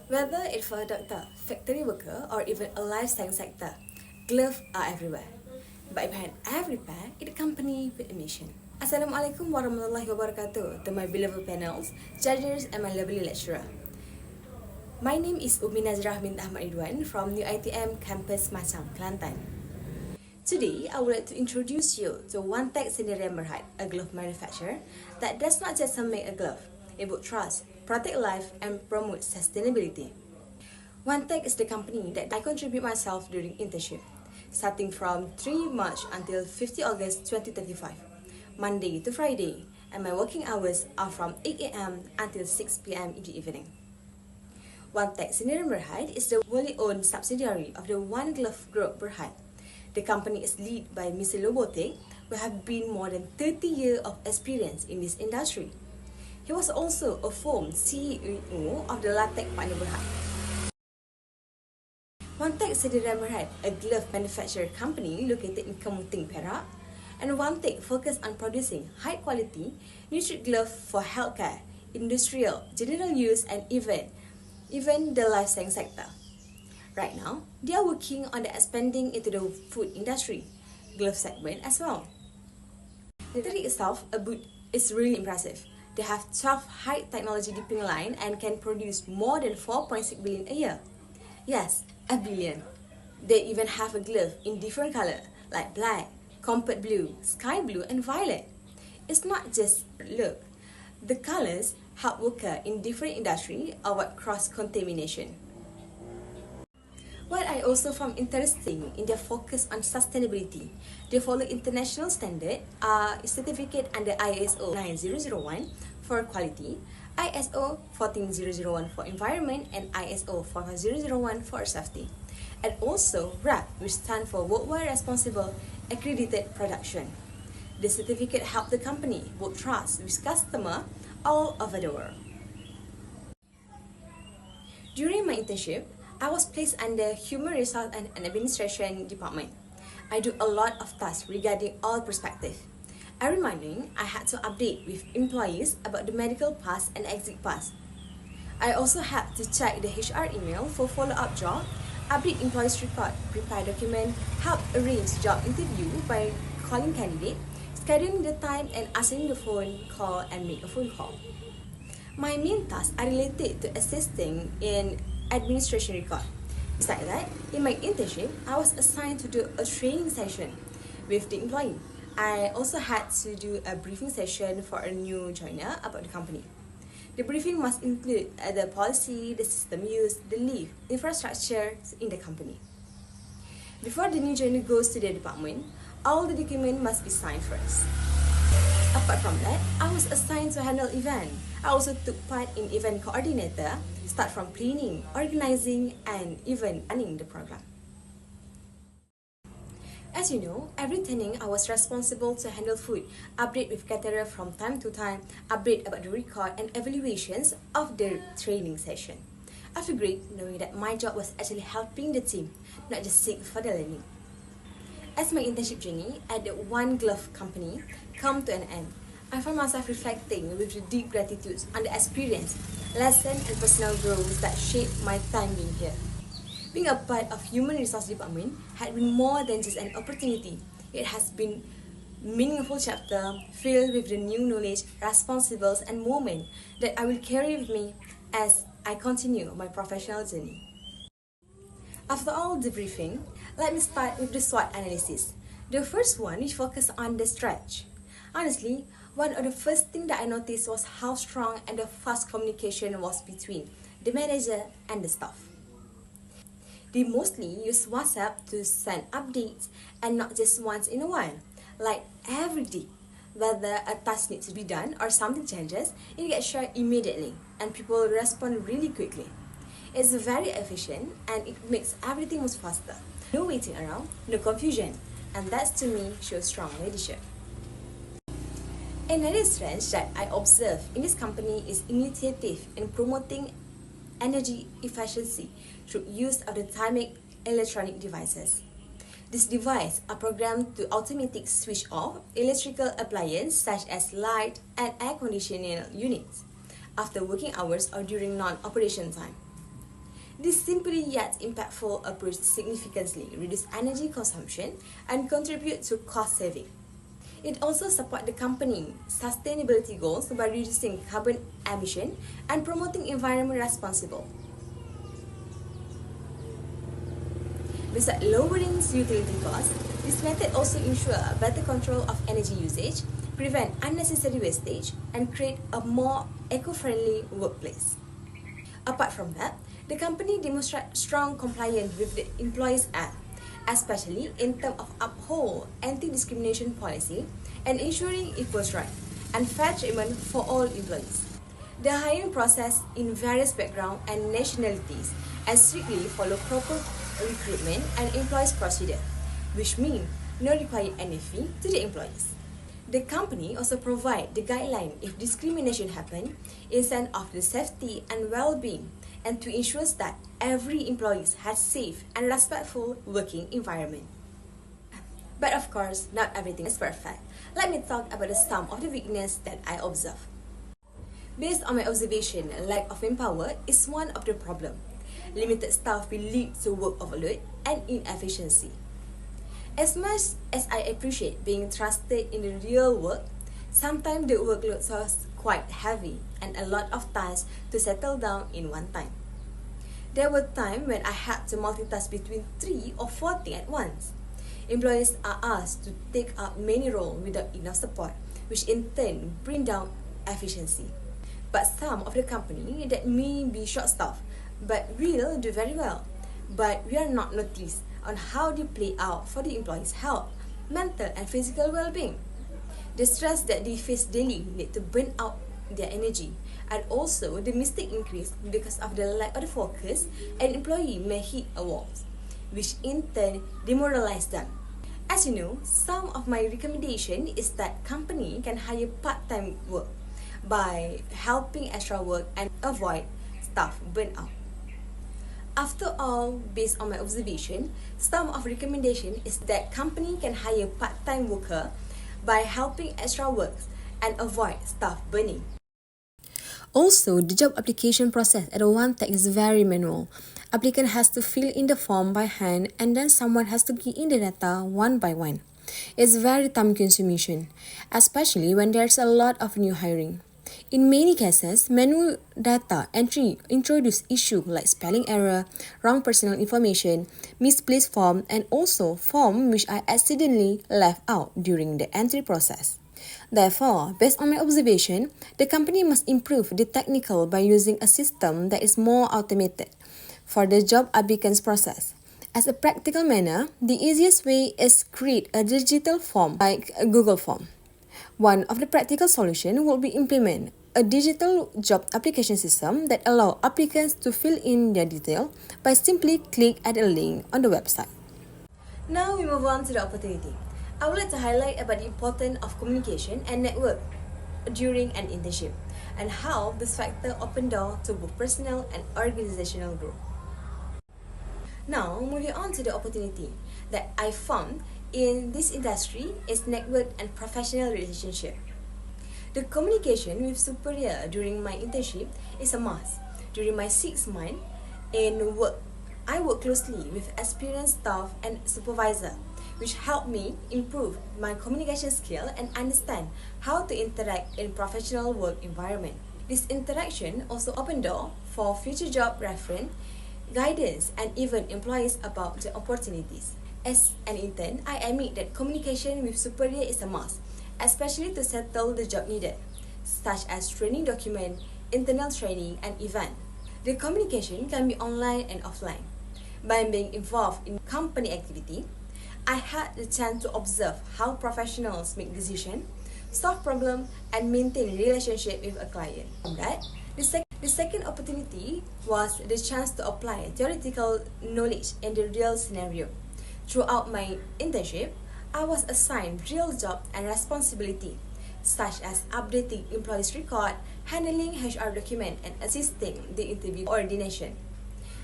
Whether it's for a doctor, factory worker, or even a life science sector, gloves are everywhere. But behind every pair is a company with a mission. Assalamualaikum warahmatullahi wabarakatuh to my beloved panels, judges, and my lovely lecturer. My name is Nazirah bin Ahmad Ridduan from New ITM Campus Macang, Kelantan. Today, I would like to introduce you to One Tech Nazirah, a glove manufacturer that does not just make a glove, it would trust, protect life, and promote sustainability. One Tech is the company that I contribute myself during internship, starting from 3 March until 50 August 2025, Monday to Friday, and my working hours are from 8 a.m. until 6 p.m. in the evening. One Tech Nazirah is the wholly owned subsidiary of the One Glove Group Berhad. The company is led by Mr. Lobotek, who have been more than 30 years of experience in this industry. He was also a former CEO of the Latex Partner Berhad. One Tech Nazirah, a glove manufacturer company located in Kemuting, Perak, and One Tech focused on producing high-quality nutrient gloves for healthcare, industrial, general use, and even the life science sector. Right now, they are working on expanding into the food industry, glove segment as well. The factory itself, a boot, is really impressive. They have 12 high technology dipping line and can produce more than 4.6 billion a year. Yes, a billion. They even have a glove in different color like black, comfort blue, sky blue, and violet. It's not just look. The colors help workers in different industry avoid cross-contamination. What I also found interesting in their focus on sustainability, they follow international standard, certificate under ISO 9001 for quality, ISO 14001 for environment, and ISO 14001 for safety. And also WRAP, which stands for Worldwide Responsible Accredited Production. The certificate helped the company build trust with customers all over the world. During my internship, I was placed under Human Resource and Administration Department. I do a lot of tasks regarding all perspectives. Every morning, I had to update with employees about the medical pass and exit pass. I also had to check the HR email for follow-up job, update employees' record, prepare document, help arrange job interview by calling candidate, scheduling the time, and answering the phone call and make a phone call. My main tasks are related to assisting in administration record. Besides that, in my internship, I was assigned to do a training session with the employee. I also had to do a briefing session for a new joiner about the company. The briefing must include the policy, the system used, the leave, infrastructure in the company. Before the new joiner goes to the department, all the documents must be signed first. Apart from that, I was assigned to handle event. I also took part in event coordinator, start from planning, organizing, and even running the program. As you know, every training I was responsible to handle food, update with caterer from time to time, update about the record and evaluations of the training session. I feel great knowing that my job was actually helping the team, not just seek for the learning. As my internship journey at the One Glove company come to an end, I found myself reflecting with the deep gratitude on the experience, lessons, and personal growth that shaped my time being here. Being a part of Human Resource Department had been more than just an opportunity. It has been a meaningful chapter filled with the new knowledge, responsibilities, and moments that I will carry with me as I continue my professional journey. After all the briefing, let me start with the SWOT analysis. The first one which focused on the stretch. Honestly, one of the first things that I noticed was how strong and the fast communication was between the manager and the staff. They mostly use WhatsApp to send updates and not just once in a while, like every day. Whether a task needs to be done or something changes, it gets shared immediately and people respond really quickly. It's very efficient and it makes everything move faster. No waiting around, no confusion, and that to me shows strong leadership. Another strength that I observe in this company is initiative in promoting energy efficiency through use of the thermic electronic devices. These devices are programmed to automatically switch off electrical appliances such as light and air conditioning units after working hours or during non-operation time. This simply yet impactful approach significantly reduces energy consumption and contribute to cost saving. It also supports the company's sustainability goals by reducing carbon emission and promoting environment responsible. Besides lowering utility costs, this method also ensures better control of energy usage, prevent unnecessary wastage, and create a more eco-friendly workplace. Apart from that, the company demonstrates strong compliance with the Employees Act, especially in terms of uphold anti-discrimination policy and ensuring equal rights and fair treatment for all employees. The hiring process in various backgrounds and nationalities and strictly follow proper recruitment and employees procedure, which means no require any fee to the employees. The company also provides the guideline if discrimination happens in sense of the safety and well-being and to ensure that every employee has safe and respectful working environment. But of course, not everything is perfect. Let me talk about some of the weaknesses that I observe. Based on my observation, lack of manpower is one of the problems. Limited staff will lead to work overload and inefficiency. As much as I appreciate being trusted in the real work, sometimes the workload is quite heavy and a lot of tasks to settle down in one time. There were times when I had to multitask between 3 or 4 things at once. Employees are asked to take up many roles without enough support, which in turn bring down efficiency. But some of the company that may be short-staffed but will do very well, but we are not noticed on how they play out for the employees' health, mental and physical well-being. The stress that they face daily lead to burn out their energy, and also the mistake increase because of the lack of the focus, and employee may hit a wall, which in turn demoralize them. As you know, some of my recommendation is that company can hire part-time work by helping extra work and avoid staff burnout. After all, based on my observation, some of recommendation is that company can hire part-time worker by helping extra work and avoid staff burning. Also, the job application process at one tech is very manual. Applicant has to fill in the form by hand and then someone has to key in the data one by one. It's very time consuming, especially when there's a lot of new hiring. In many cases, manual data entry introduce issues like spelling error, wrong personal information, misplaced form, and also form which are accidentally left out during the entry process. Therefore, based on my observation, the company must improve the technical by using a system that is more automated for the job applicants process. As a practical manner, the easiest way is create a digital form like a Google form. One of the practical solutions will be implement a digital job application system that allow applicants to fill in their detail by simply click at a link on the website. Now we move on to the opportunity. I would like to highlight about the importance of communication and network during an internship and how this factor open door to both personal and organizational growth. Now, moving on to the opportunity that I found in this industry is network and professional relationship. The communication with superior during my internship is a must. During my 6 months in work, I work closely with experienced staff and supervisor, which helped me improve my communication skill and understand how to interact in professional work environment. This interaction also opened door for future job reference, guidance, and even employees about the opportunities. As an intern, I admit that communication with superior is a must, especially to settle the job needed, such as training document, internal training, and event. The communication can be online and offline. By being involved in company activity, I had the chance to observe how professionals make decisions, solve problems, and maintain relationship with a client. From that, the second opportunity was the chance to apply theoretical knowledge in the real scenario. Throughout my internship, I was assigned real job and responsibility, such as updating employees' record, handling HR document, and assisting the interview coordination.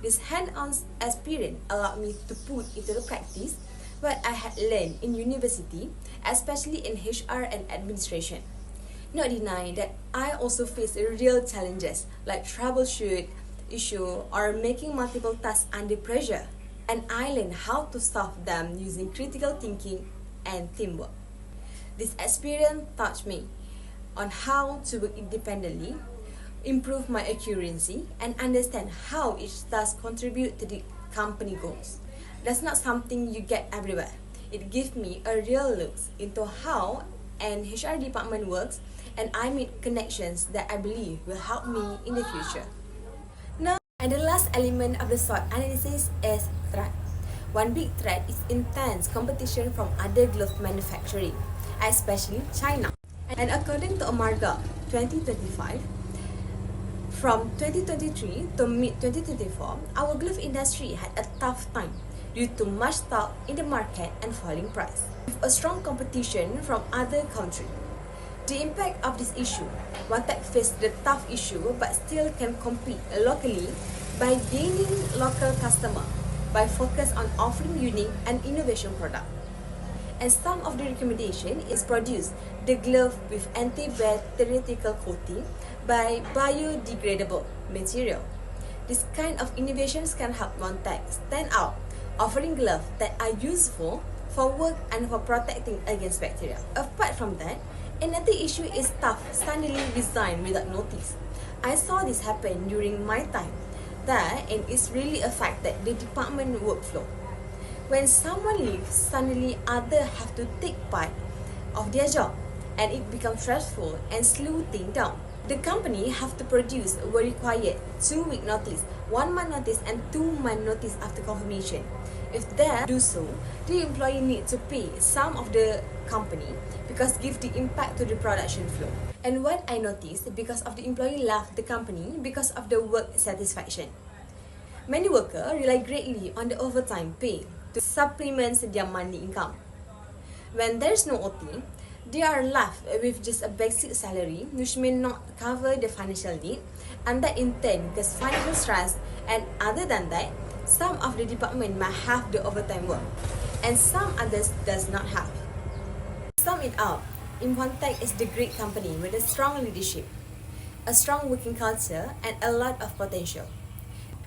This hands-on experience allowed me to put into the practice what I had learned in university, especially in HR and administration. Not denying that I also faced real challenges like troubleshoot issue or making multiple tasks under pressure, and I learned how to solve them using critical thinking and teamwork. This experience taught me on how to work independently, improve my accuracy, and understand how each task contribute to the company goals. That's not something you get everywhere. It gives me a real look into how an HR department works, and I made connections that I believe will help me in the future. Now, and the last element of the SWOT analysis is threat. One big threat is intense competition from other glove manufacturing, especially China. And according to Amarga 2025, from 2023 to mid-2024, our glove industry had a tough time due to much stock in the market and falling price. With a strong competition from other countries, the impact of this issue, OneTech faced the tough issue but still can compete locally by gaining local customer by focus on offering unique and innovation product. And some of the recommendation is produce the glove with antibacterial coating by biodegradable material. This kind of innovations can help OneTech stand out, offering gloves that are useful for work and for protecting against bacteria. Apart from that, another issue is staff suddenly resign without notice. I saw this happen during my time there, and it's really affected the department workflow. When someone leaves, suddenly others have to take part of their job, and it becomes stressful and slow things down. The company have to produce were required 2-week notice, 1-month notice, and 2-month notice after confirmation. If they do so, the employee need to pay some of the company because give the impact to the production flow. And what I noticed, because of the employee left the company because of the work satisfaction. Many workers rely greatly on the overtime pay to supplement their monthly income. When there is no OT, they are left with just a basic salary which may not cover the financial need, and that in turn causes financial stress. And other than that, some of the department might have the overtime work and some others does not have. To sum it up, OneTech is the great company with a strong leadership, a strong working culture, and a lot of potential.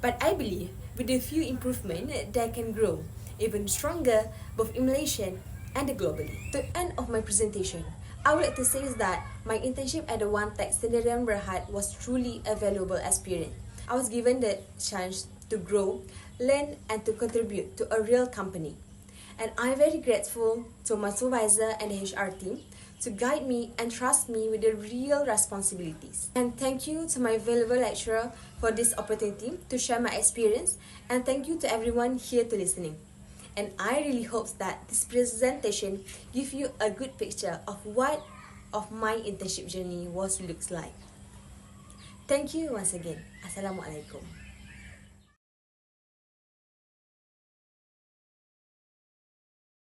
But I believe with a few improvements, they can grow even stronger both in Malaysia and globally. To the end of my presentation, I would like to say is that my internship at the OneTech Sdn Berhad was truly a valuable experience. I was given the chance to grow, learn, and to contribute to a real company. And I'm very grateful to my supervisor and the HR team to guide me and trust me with the real responsibilities. And thank you to my valuable lecturer for this opportunity to share my experience, and thank you to everyone here to listening. And I really hope that this presentation gives you a good picture of what of my internship journey looks like. Thank you once again. Assalamualaikum.